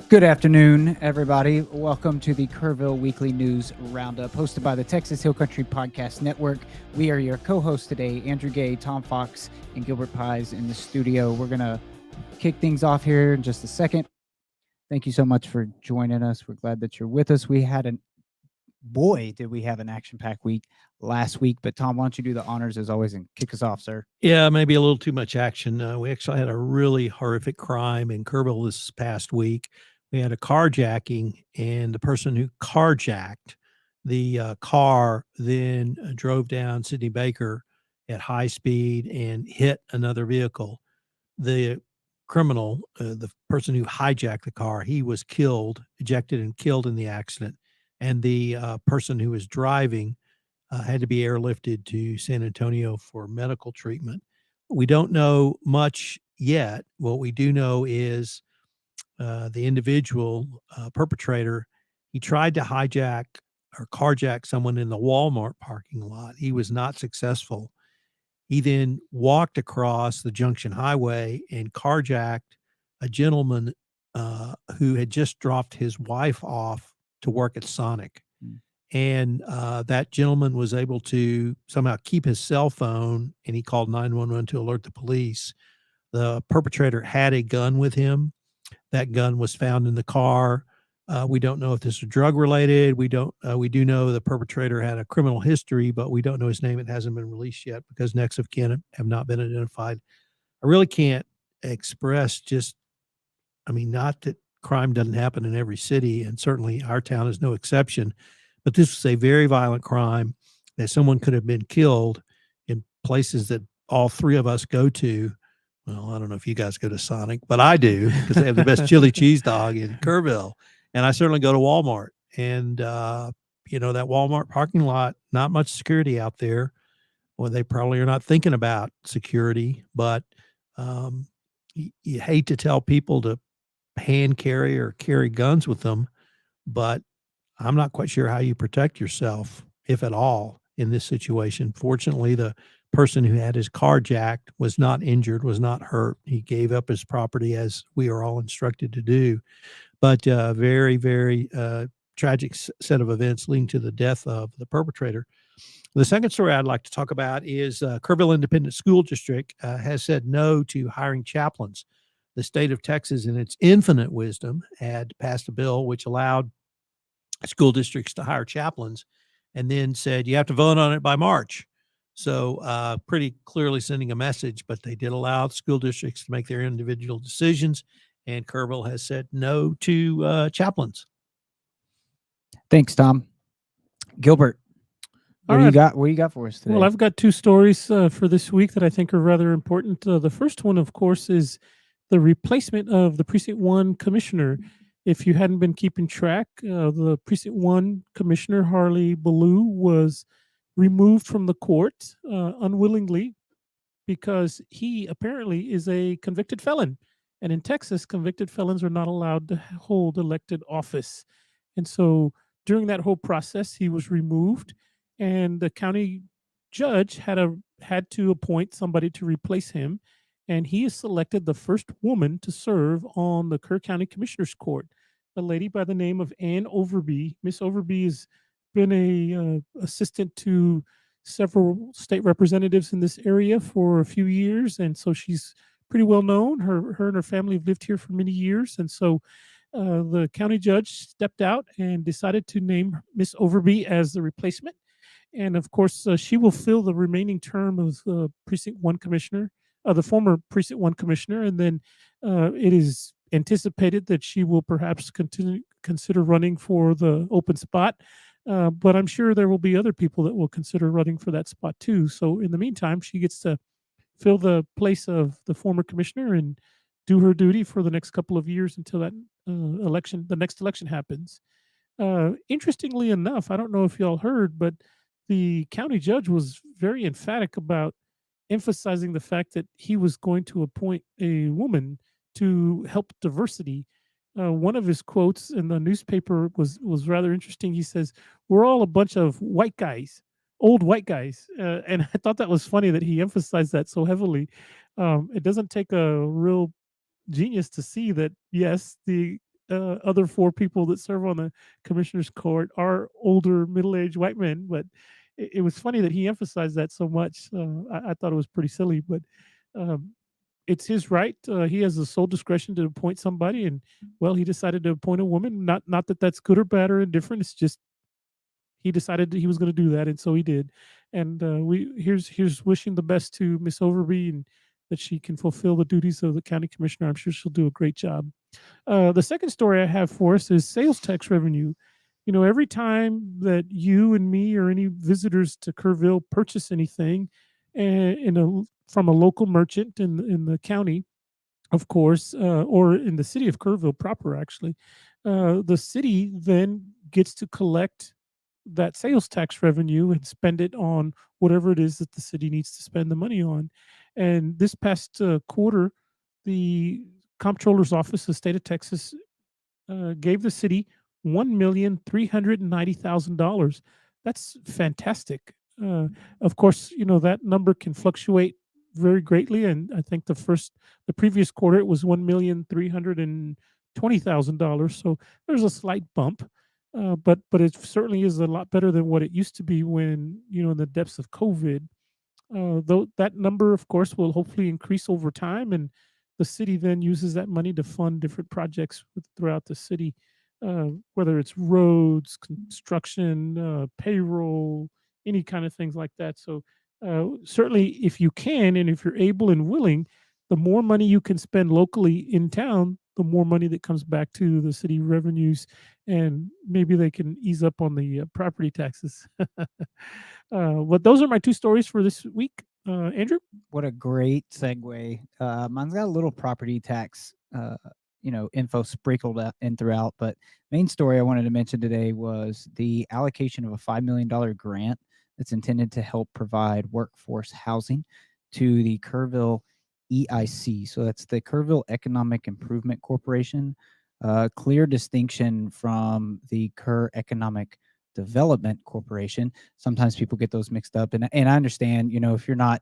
Good afternoon, everybody. Welcome to the Kerrville Weekly News Roundup, hosted by the Texas Hill Country Podcast Network. We are your co-hosts today, Andrew Gay, Tom Fox, and Gilbert Pies in the studio. We're going to kick things off here in just a second. Thank you so much for joining us. We're glad that you're with us. We had did we have an action-packed week last week. But Tom, why don't you do the honors as always and kick us off, sir? Yeah, maybe a little too much action. We actually had a really horrific crime in Kerrville this past week. We had a carjacking, and the person who carjacked the car then drove down Sidney Baker at high speed and hit another vehicle. The criminal, the person who hijacked the car, he was killed, ejected and killed in the accident. And the person who was driving had to be airlifted to San Antonio for medical treatment. We don't know much yet. What we do know is the individual perpetrator, he tried to hijack or carjack someone in the Walmart parking lot. He was not successful. He then walked across the Junction Highway and carjacked a gentleman who had just dropped his wife off to work at Sonic. And that gentleman was able to somehow keep his cell phone, and he called 911 to alert the police. The perpetrator had a gun with him. That gun was found in the car. We don't know if this was drug related. We do know the perpetrator had a criminal history, but we don't know his name. It hasn't been released yet because next of kin have not been identified. I really can't express not that crime doesn't happen in every city, and certainly our town is no exception. But this was a very violent crime that someone could have been killed in places that all three of us go to. Well, I don't know if you guys go to Sonic, but I do because they have the best chili cheese dog in Kerrville. And I certainly go to Walmart. And, that Walmart parking lot, not much security out there. Well, they probably are not thinking about security, but you hate to tell people to hand carry or carry guns with them, but I'm not quite sure how you protect yourself, if at all, in this situation. Fortunately, the person who had his car jacked was not injured, was not hurt. He gave up his property as we are all instructed to do. But very, very tragic set of events leading to the death of the perpetrator. The second story I'd like to talk about is Kerrville Independent School District has said no to hiring chaplains. The state of Texas, in its infinite wisdom, had passed a bill which allowed school districts to hire chaplains, and then said you have to vote on it by March. So pretty clearly sending a message, but they did allow school districts to make their individual decisions, and Kerrville has said no to chaplains. Thanks, Tom. Gilbert, what do you got for us today? Well, I've got two stories for this week that I think are rather important. The first one, of course, is the replacement of the Precinct 1 commissioner. If you hadn't been keeping track, the Precinct 1 commissioner, Harley Ballou, was removed from the court unwillingly because he apparently is a convicted felon. And in Texas, convicted felons are not allowed to hold elected office. And so during that whole process, he was removed, and the county judge had to appoint somebody to replace him. And he has selected the first woman to serve on the Kerr County Commissioner's Court, a lady by the name of Ann Overby. Miss Overby has been a assistant to several state representatives in this area for a few years, and so she's pretty well known. Her and her family have lived here for many years, and so the county judge stepped out and decided to name Miss Overby as the replacement. And of course, she will fill the remaining term of the Precinct 1 commissioner, the former Precinct 1 commissioner, and then it is anticipated that she will perhaps consider running for the open spot. But I'm sure there will be other people that will consider running for that spot too. So in the meantime, she gets to fill the place of the former commissioner and do her duty for the next couple of years until that the next election happens. Interestingly enough, I don't know if y'all heard, but the county judge was very emphatic about emphasizing the fact that he was going to appoint a woman to help diversity. One of his quotes in the newspaper was rather interesting. He says, "We're all a bunch of white guys, old white guys," and I thought that was funny that he emphasized that so heavily. It doesn't take a real genius to see that, yes, the other 4 people that serve on the commissioner's court are older, middle-aged white men, but it was funny that he emphasized that so much. I thought it was pretty silly, but, um, it's his right. He has the sole discretion to appoint somebody, and, well, he decided to appoint a woman. Not that that's good or bad or indifferent, it's just he decided that he was gonna do that, and so he did. And, we here's wishing the best to Miss Overby, and that she can fulfill the duties of the county commissioner. I'm sure she'll do a great job. The second story I have for us is sales tax revenue. You know, every time that you and me or any visitors to Kerrville purchase anything from a local merchant in the county, of course, or in the city of Kerrville proper, actually, the city then gets to collect that sales tax revenue and spend it on whatever it is that the city needs to spend the money on. And this past quarter, the comptroller's office, the state of Texas, gave the city $1,390,000. That's fantastic. Of course, you know that number can fluctuate very greatly, and I think the previous quarter, it was $1,320,000. So there's a slight bump, but it certainly is a lot better than what it used to be when, in the depths of COVID. Though that number, of course, will hopefully increase over time, and the city then uses that money to fund different projects throughout the city, whether it's roads, construction, payroll, any kind of things like that. So certainly, if you can and if you're able and willing, the more money you can spend locally in town, the more money that comes back to the city revenues, and maybe they can ease up on the property taxes. But those are my 2 stories for this week. Andrew? What a great segue. Mine's got a little property tax, info sprinkled in throughout, but main story I wanted to mention today was the allocation of a $5 million grant that's intended to help provide workforce housing to the Kerrville EIC. So that's the Kerrville Economic Improvement Corporation. Clear distinction from the Kerr Economic Development Corporation. Sometimes people get those mixed up, and I understand, if you're not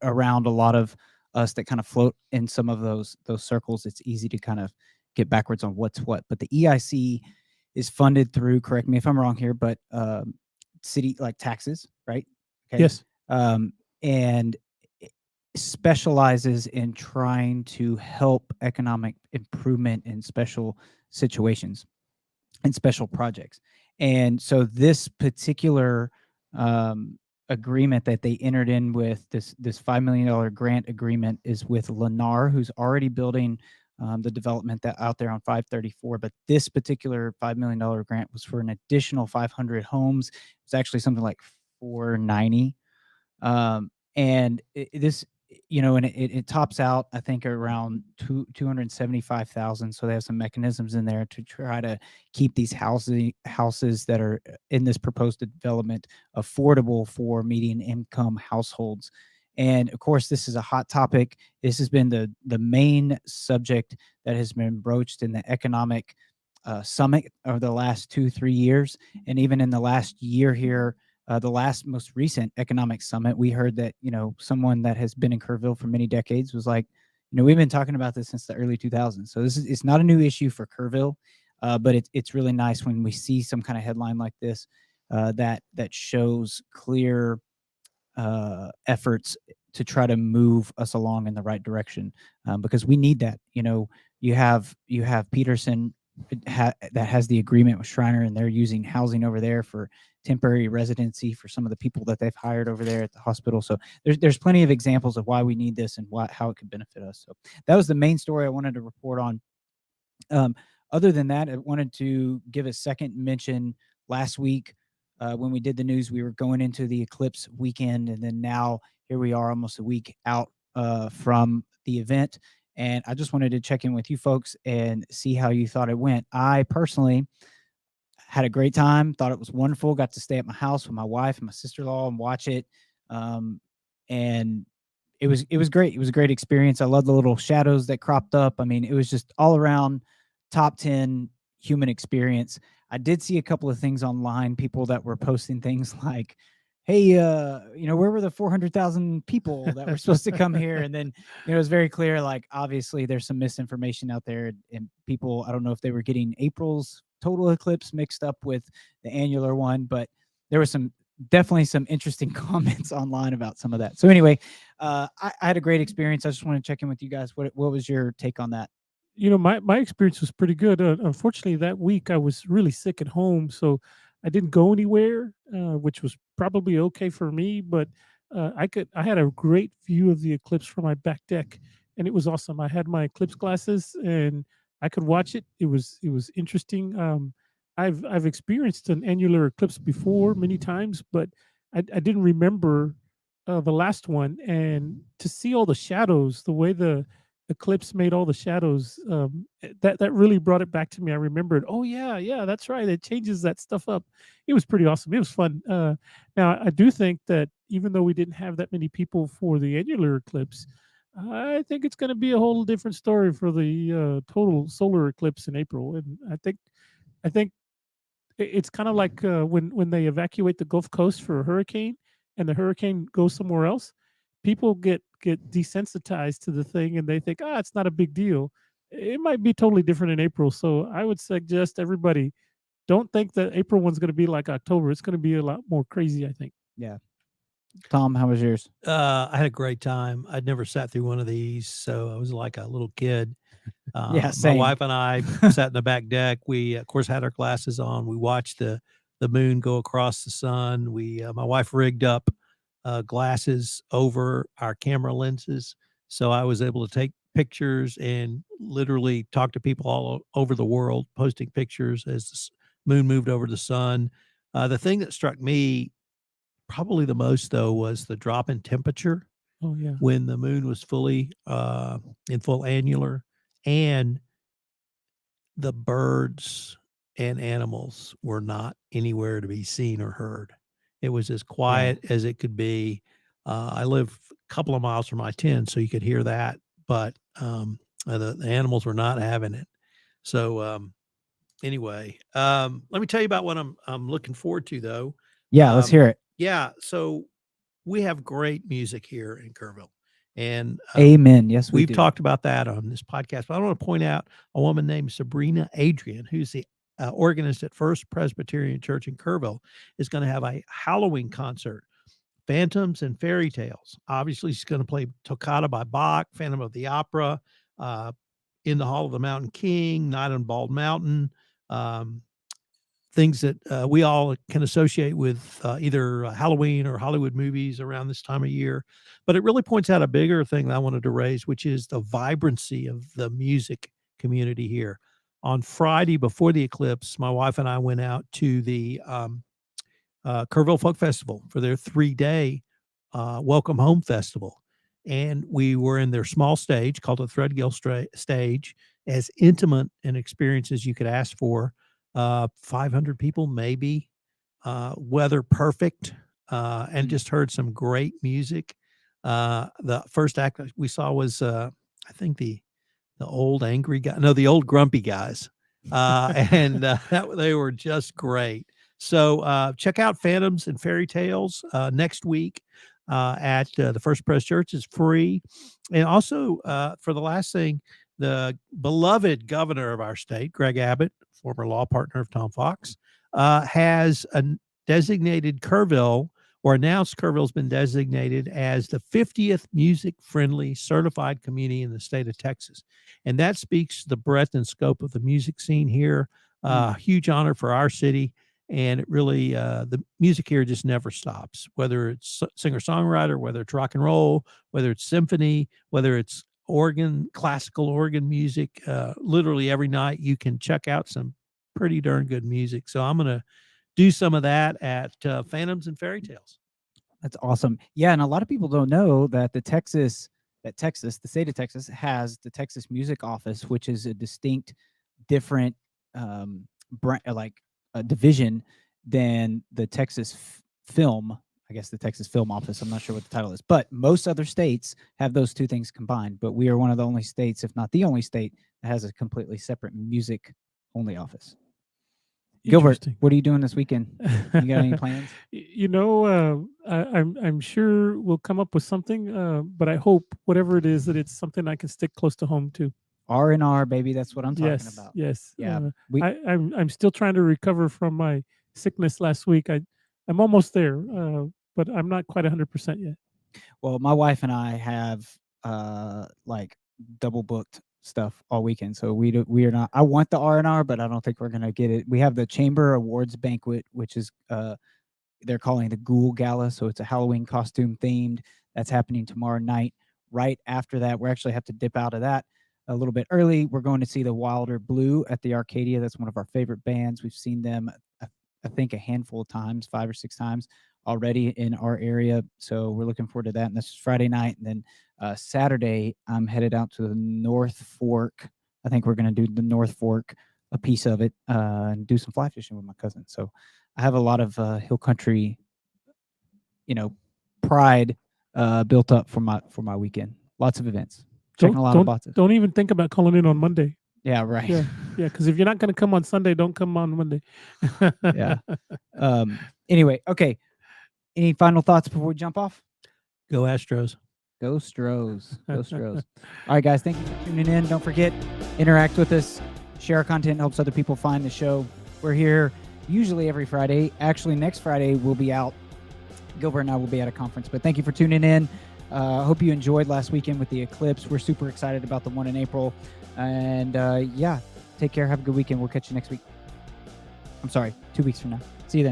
around a lot of us that kind of float in some of those circles, it's easy to kind of get backwards on what's what. But the EIC is funded through, correct me if I'm wrong here, but city like taxes, right? Okay. Yes. And it specializes in trying to help economic improvement in special situations and special projects. And so this particular agreement that they entered in with this $5 million grant agreement is with Lennar, who's already building the development that out there on 534. But this particular $5 million grant was for an additional 500 homes. It's actually something like 490. And this, and it tops out, I think, around 275,000. So they have some mechanisms in there to try to keep these houses that are in this proposed development affordable for median income households. And of course, this is a hot topic. This has been the main subject that has been broached in the economic summit over the last 2-3 years, and even in the last year here. The last most recent economic summit, we heard that, someone that has been in Kerrville for many decades was like, we've been talking about this since the early 2000s. So it's not a new issue for Kerrville, but it's really nice when we see some kind of headline like this that shows clear efforts to try to move us along in the right direction, because we need that. You have Peterson that has the agreement with Shriner, and they're using housing over there for temporary residency for some of the people that they've hired over there at the hospital. So there's plenty of examples of why we need this and how it could benefit us. So that was the main story I wanted to report on. Other than that, I wanted to give a second mention. Last week, when we did the news, we were going into the eclipse weekend, and then now here we are almost a week out from the event. And I just wanted to check in with you folks and see how you thought it went. I personally had a great time, thought it was wonderful, got to stay at my house with my wife and my sister-in-law and watch it. And it was great. It was a great experience. I love the little shadows that cropped up. I mean, it was just all around top 10 human experience. I did see a couple of things online, people that were posting things like hey, where were the 400,000 people that were supposed to come here? And then, it was very clear, like, obviously there's some misinformation out there, and people, I don't know if they were getting April's total eclipse mixed up with the annular one, but there was definitely some interesting comments online about some of that. So anyway, I had a great experience. I just want to check in with you guys. What was your take on that? My experience was pretty good. Unfortunately, that week I was really sick at home, so I didn't go anywhere, which was probably okay for me. But I had a great view of the eclipse from my back deck, and it was awesome. I had my eclipse glasses, and I could watch it. It was interesting. I've experienced an annular eclipse before many times, but I didn't remember the last one, and to see all the shadows, the way the eclipse made all the shadows, that really brought it back to me. I remembered, oh yeah, yeah, that's right, it changes that stuff up. It was pretty awesome. It was fun. Now I do think that even though we didn't have that many people for the annular eclipse, I think it's going to be a whole different story for the total solar eclipse in April. And I think it's kind of like when they evacuate the Gulf Coast for a hurricane, and the hurricane goes somewhere else. People get desensitized to the thing, and they think, it's not a big deal. It might be totally different in April. So I would suggest everybody don't think that April one's going to be like October. It's going to be a lot more crazy, I think. Yeah. Tom, how was yours? I had a great time. I'd never sat through one of these, so I was like a little kid. Yeah, My same. wife and I sat in the back deck. We, of course, had our glasses on. We watched the moon go across the sun. My wife rigged up glasses over our camera lenses, so I was able to take pictures and literally talk to people all over the world, posting pictures as the moon moved over the sun. The thing that struck me probably the most, though, was the drop in temperature Oh yeah. when the moon was fully in full annular, and the birds and animals were not anywhere to be seen or heard. It was as Yeah. quiet as it could be. I live a couple of miles from I-10, so you could hear that, but the animals were not having it. So anyway, let me tell you about what I'm looking forward to, though. Yeah, let's hear it. Yeah, so we have great music here in Kerrville, and Amen. Yes, we we've do. talked about that on this podcast. But I want to point out a woman named Sabrina Adrian, who's the organist at First Presbyterian Church in Kerrville, is going to have a Halloween concert. Phantoms and Fairy Tales. Obviously, she's going to play Toccata by Bach, Phantom of the Opera, uh, In the Hall of the Mountain King, Night on Bald Mountain, um, things that we all can associate with either Halloween or Hollywood movies around this time of year. But it really points out a bigger thing that I wanted to raise, which is the vibrancy of the music community here. On Friday before the eclipse, my wife and I went out to the Kerrville Folk Festival for their 3-day Welcome Home Festival. And we were in their small stage called the Threadgill Stage, as intimate an experience as you could ask for. 500 people, maybe, weather perfect, and just heard some great music. The first act we saw was, I think, the old angry guy, no, the old grumpy guys. And they were just great. So check out Phantoms and Fairy Tales next week at the First Pres Church. Is free. And also, for the last thing, the beloved governor of our state, Greg Abbott, former law partner of Tom Fox, has designated Kerrville, or announced Kerrville's been designated as the 50th music-friendly certified community in the state of Texas. And that speaks to the breadth and scope of the music scene here. Huge honor for our city. And it really, the music here just never stops, whether it's singer-songwriter, whether it's rock and roll, whether it's symphony, whether it's organ, classical organ music. Literally every night you can check out some pretty darn good music. So I'm going to do some of that at Phantoms and Fairy Tales. That's awesome. Yeah, and a lot of people don't know that the state of Texas, has the Texas Music Office, which is a distinct, different, like a division than the Texas Film. I guess the Texas Film Office. I'm not sure what the title is, but most other states have those two things combined. But we are one of the only states, if not the only state, that has a completely separate music only office. Gilbert, Interesting. what are you doing this weekend? You got any plans? I'm sure we'll come up with something, but I hope whatever it is that it's something I can stick close to home to. R&R, baby. That's what I'm talking Yes, about. yes. Yeah, I'm still trying to recover from my sickness last week. I'm almost there, but I'm not quite 100% yet. Well, my wife and I have like double booked stuff all weekend, so we are not. I want the R&R, but I don't think we're gonna get it. We have the Chamber Awards banquet, which is they're calling the Ghoul Gala, so it's a Halloween costume themed. That's happening tomorrow night. Right after that, we actually have to dip out of that a little bit early. We're going to see the Wilder Blue at the Arcadia. That's one of our favorite bands. We've seen them, I think, a handful of times, 5 or 6 times already in our area. So we're looking forward to that. And this is Friday night. And then Saturday, I'm headed out to the North Fork. I think we're going to do the North Fork, a piece of it, and do some fly fishing with my cousin. So I have a lot of hill country, pride built up for my weekend. Lots of events. Checking a lot of boxes. Don't even think about calling in on Monday. Yeah, right. Yeah, because if you're not going to come on Sunday, don't come on Monday. Yeah. Anyway, okay. Any final thoughts before we jump off? Go Astros. Go Stros. Go Stros. All right, guys. Thank you for tuning in. Don't forget, interact with us. Share our content. Helps other people find the show. We're here usually every Friday. Actually, next Friday we'll be out. Gilbert and I will be at a conference. But thank you for tuning in. Hope you enjoyed last weekend with the eclipse. We're super excited about the one in April. And yeah, take care. Have a good weekend. We'll catch you next week. I'm sorry, 2 weeks from now. See you then.